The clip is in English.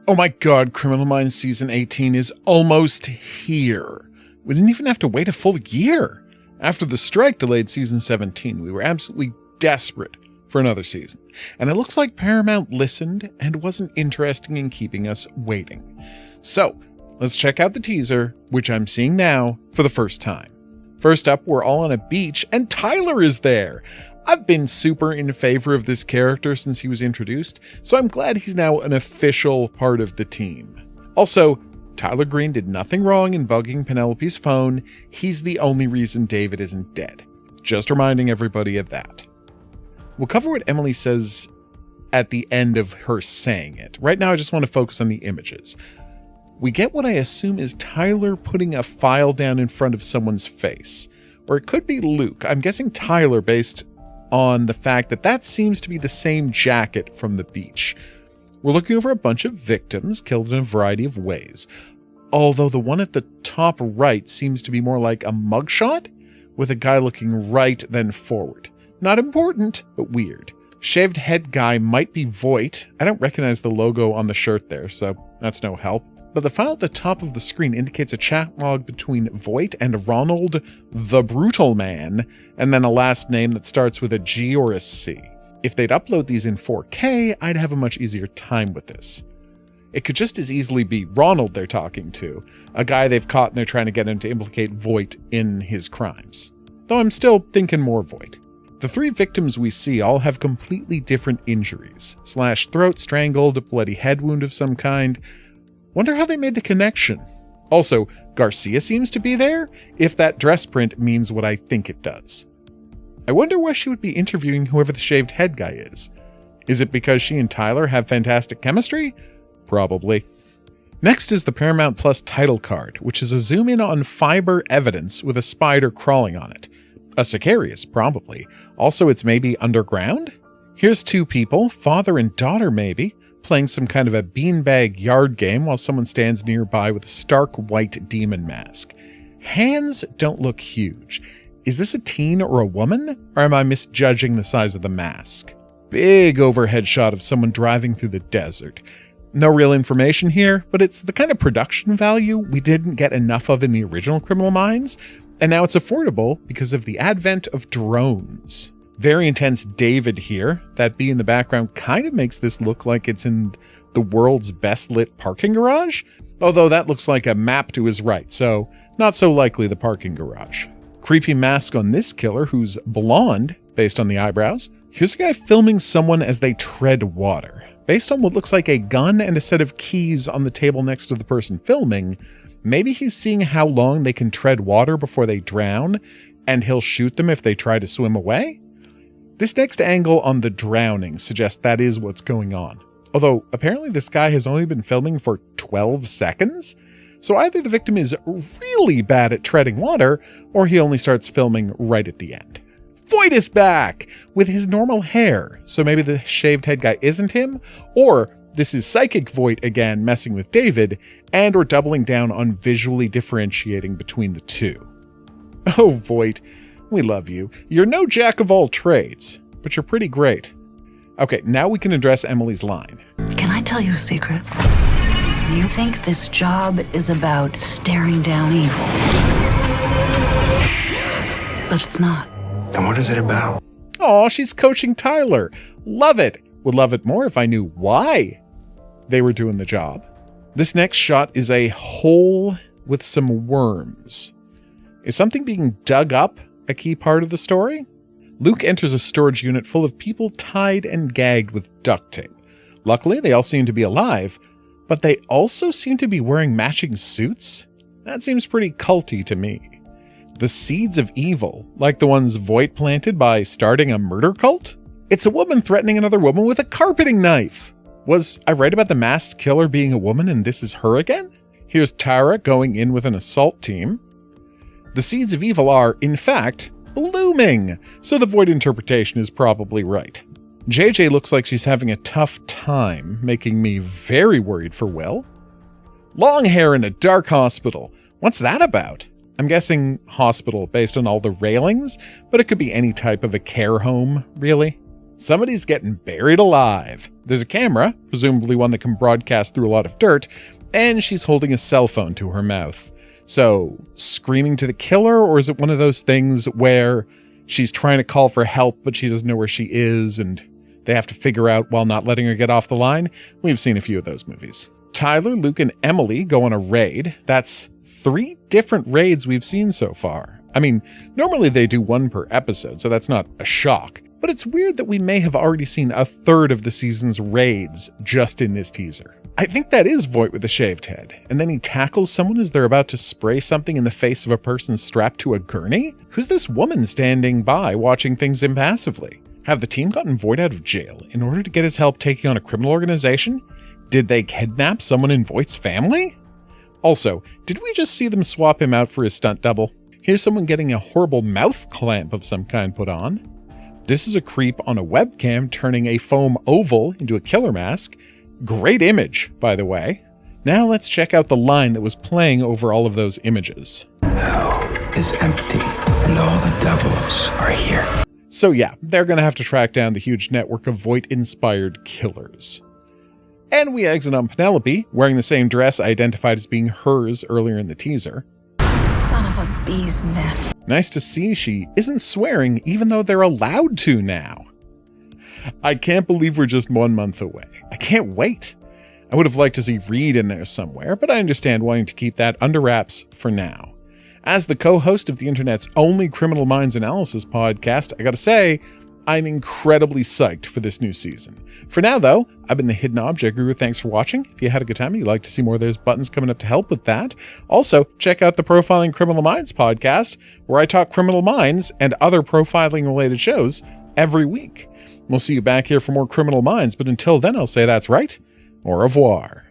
Oh my god, Criminal Minds Season 18 is almost here. We didn't even have to wait a full year. After the strike delayed Season 17, we were absolutely desperate for another season. And it looks like Paramount listened and wasn't interested in keeping us waiting. So, let's check out the teaser, which I'm seeing now for the first time. First up, we're all on a beach, and Tyler is there. I've been super in favor of this character since he was introduced, so I'm glad he's now an official part of the team. Also, Tyler Green did nothing wrong in bugging Penelope's phone. He's the only reason David isn't dead. Just reminding everybody of that. We'll cover what Emily says at the end of her saying it. Right now, I just want to focus on the images. We get what I assume is Tyler putting a file down in front of someone's face. Or it could be Luke. I'm guessing Tyler based on the fact that that seems to be the same jacket from the beach. We're looking over a bunch of victims killed in a variety of ways. Although the one at the top right seems to be more like a mugshot, with a guy looking right then forward. Not important, but weird. Shaved head guy might be Voight. I don't recognize the logo on the shirt there, so that's no help. But the file at the top of the screen indicates a chat log between Voight and Ronald the Brutal Man, and then a last name that starts with a G or a C. If they'd upload these in 4K, I'd have a much easier time with this. It could just as easily be Ronald they're talking to, a guy they've caught and they're trying to get him to implicate Voight in his crimes. Though I'm still thinking more Voight. The three victims we see all have completely different injuries. Slashed throat, strangled, bloody head wound of some kind. Wonder how they made the connection. Also, Garcia seems to be there, if that dress print means what I think it does. I wonder why she would be interviewing whoever the shaved head guy is. Is it because she and Tyler have fantastic chemistry? Probably. Next is the Paramount Plus title card, which is a zoom in on fiber evidence with a spider crawling on it. A Sicarius, probably. Also, it's maybe underground? Here's two people, father and daughter maybe, playing some kind of a beanbag yard game while someone stands nearby with a stark white demon mask. Hands don't look huge. Is this a teen or a woman? Or am I misjudging the size of the mask? Big overhead shot of someone driving through the desert. No real information here, but it's the kind of production value we didn't get enough of in the original Criminal Minds, and now it's affordable because of the advent of drones. Very intense David here. That bee in the background kind of makes this look like it's in the world's best lit parking garage, although that looks like a map to his right, so not so likely the parking garage. Creepy mask on this killer who's blonde, based on the eyebrows. Here's a guy filming someone as they tread water. Based on what looks like a gun and a set of keys on the table next to the person filming, maybe he's seeing how long they can tread water before they drown, and he'll shoot them if they try to swim away? This next angle on the drowning suggests that is what's going on. Although, apparently this guy has only been filming for 12 seconds? So either the victim is really bad at treading water, or he only starts filming right at the end. Voight is back! With his normal hair, so maybe the shaved head guy isn't him, or this is Psychic Voight again messing with David, and we're doubling down on visually differentiating between the two. Oh, Voight, we love you. You're no jack of all trades, but you're pretty great. Okay, now we can address Emily's line. Can I tell you a secret? You think this job is about staring down evil. But it's not. Then what is it about? Aw, she's coaching Tyler. Love it. Would love it more if I knew why they were doing the job. This next shot is a hole with some worms. Is something being dug up a key part of the story? Luke enters a storage unit full of people tied and gagged with duct tape. Luckily, they all seem to be alive, but they also seem to be wearing matching suits? That seems pretty culty to me. The seeds of evil, like the ones Voight planted by starting a murder cult? It's a woman threatening another woman with a carpeting knife. Was I right about the masked killer being a woman and this is her again? Here's Tara going in with an assault team. The seeds of evil are, in fact, blooming, so the Voight interpretation is probably right. JJ looks like she's having a tough time, making me very worried for Will. Long hair in a dark hospital. What's that about? I'm guessing hospital based on all the railings, but it could be any type of a care home, really. Somebody's getting buried alive. There's a camera, presumably one that can broadcast through a lot of dirt, and she's holding a cell phone to her mouth. So, screaming to the killer, or is it one of those things where she's trying to call for help, but she doesn't know where she is, and they have to figure out while not letting her get off the line? We've seen a few of those movies. Tyler, Luke, and Emily go on a raid. That's 3 different raids we've seen so far. I mean, normally they do 1 per episode, so that's not a shock. But it's weird that we may have already seen a third of the season's raids just in this teaser. I think that is Voight with a shaved head, and then he tackles someone as they're about to spray something in the face of a person strapped to a gurney? Who's this woman standing by watching things impassively? Have the team gotten Voight out of jail in order to get his help taking on a criminal organization? Did they kidnap someone in Voight's family? Also, did we just see them swap him out for his stunt double? Here's someone getting a horrible mouth clamp of some kind put on. This is a creep on a webcam turning a foam oval into a killer mask. Great image, by the way. Now let's check out the line that was playing over all of those images. Hell is empty, and all the devils are here. So yeah, they're going to have to track down the huge network of Voight-inspired killers. And we exit on Penelope, wearing the same dress identified as being hers earlier in the teaser. Son of a bee's nest. Nice to see she isn't swearing even though they're allowed to now. I can't believe we're just 1 month away. I can't wait. I would have liked to see Reed in there somewhere, but I understand wanting to keep that under wraps for now. As the co-host of the internet's only Criminal Minds analysis podcast, I gotta say, I'm incredibly psyched for this new season. For now, though, I've been the Hidden Object Guru. Thanks for watching. If you had a good time and you'd like to see more, there's buttons coming up to help with that. Also, check out the Profiling Criminal Minds podcast, where I talk criminal minds and other profiling-related shows every week. We'll see you back here for more Criminal Minds, but until then, I'll say that's right. Au revoir.